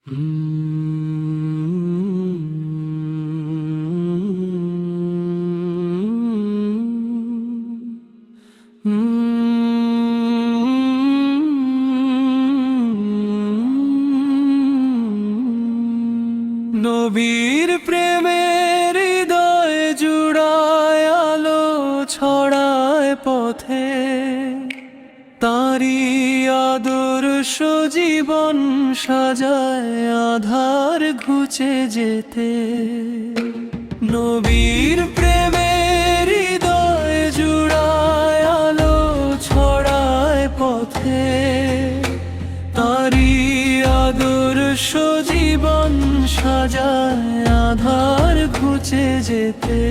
নবীর প্রেমের হৃদয়ে জুড়ায় আলো ছড়ায় পথে, তারি আদর্শ জীবন সাজায় আধার ঘুচে যেতে। নবীর প্রেমের হৃদয়ে জুড়ায় আলো ছড়ায় পথে, তারি আদর্শ জীবন সাজায় আধার ঘুচে যেতে।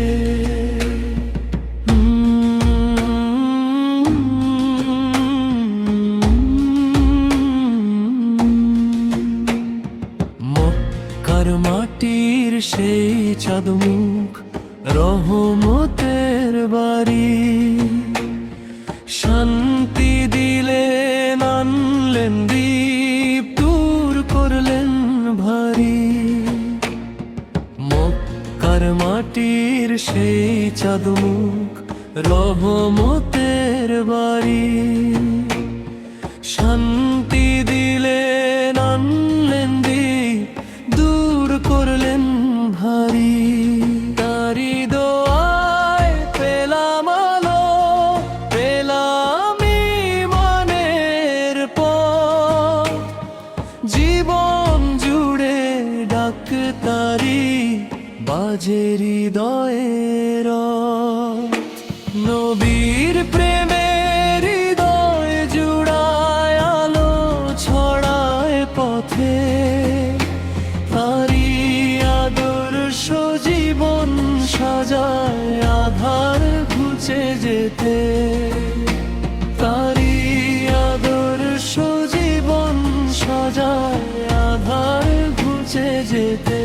মক্কার মাটির সেই চাঁদমুখ রহমতের বাড়ি, শান্তি দিলেন আনলেন দীপ দূর করলেন ভারী। মক্কার মাটির সেই চাঁদমুখ রহমতের বাড়ি, শান্তি দিলেন আনলেন দীপ দূর করলেন ভারী। তারি দোয়ায় পেলাম আলো, পেলাম ঈমানের পথ, জীবন জুড়ে ডাক তারি বাজে হৃদয়ের। নবীর প্রেমের হৃদয় জুড়ায় আলো ছড়ায় পথে, তারি আদর্শ জীবন সাজায় আধার ঘুচে যেতে। তারি আদর্শ জীবন সাজায় আধার ঘুচে যেতে।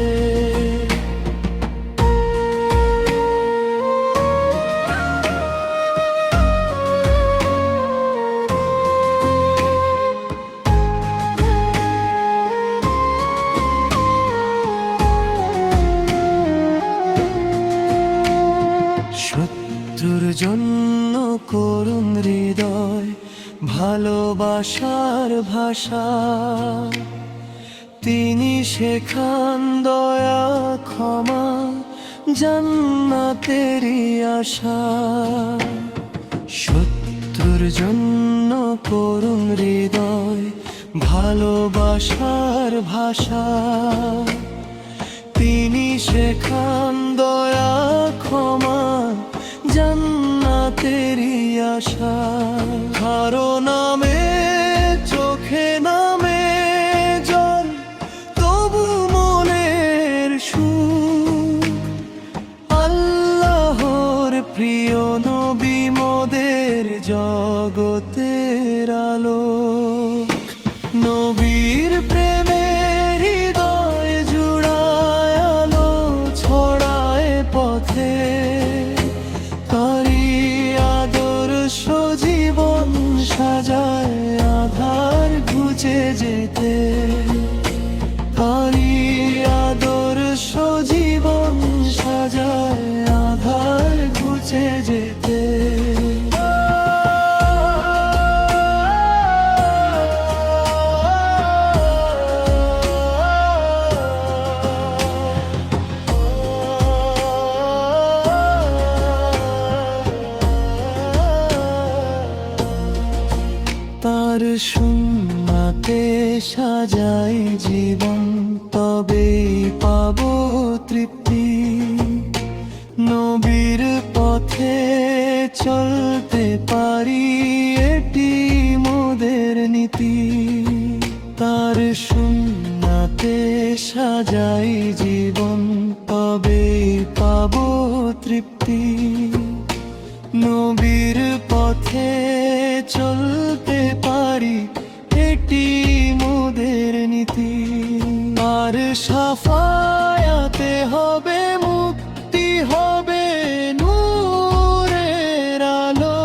শত্রুর জন্য করুণ হৃদয় ভালোবাসার ভাষা, তিনি শেখান দয়া ক্ষমা জান্নাতেরই আশা। শত্রুর জন্য করুণ হৃদয় ভালোবাসার ভাষা, তিনি শেখান দয়া ক্ষমা জান্নাতেরই আশা। কারো নামে চোখে নামে জল, তবু মনের সুর। আল্লাহর প্রিয় নবী মোদের জগতের আলো। নবীর প্রেমের হৃদয় জুড়ায় আলো ছড়ায় পথে, তারি আদর্শ জীবন সাজায় আধার ঘুচে যেতে। তারি আদর্শ জীবন সাজায় আধার ঘুচে যেতে। তার সুন্নাতে সাজাই জীবন, তবেই পাবো তৃপ্তি। নবীর পথে চলতে পারি, এটি মোদের নীতি। তার সুন্নাতে সাজাই জীবন, তবেই পাবো তৃপ্তি। নবীর পথে চলতে পারি, এটি মোদের নীতি। আর সাফায়াতে হবে মুক্তি, হবে নূরের আলো।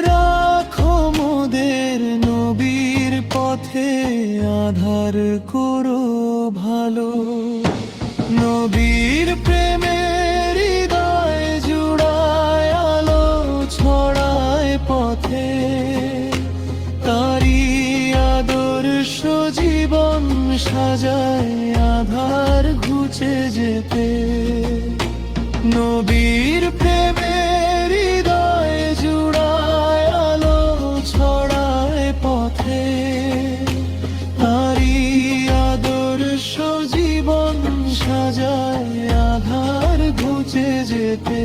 রাখো মোদের নবীর পথে আধার করো ভালো। নবীর প্রেমের হৃদয় জুড়ায় আলো ছড়ায় পথে, তারি আদর্শ জীবন সাজায় আধার ঘুচে যেতে। নবীর প্রেমের হৃদয় জুড়ায় আলো ছড়ায় পথে, তারি আদর্শ জীবন সাজায় আধার ঘুচে যেতে।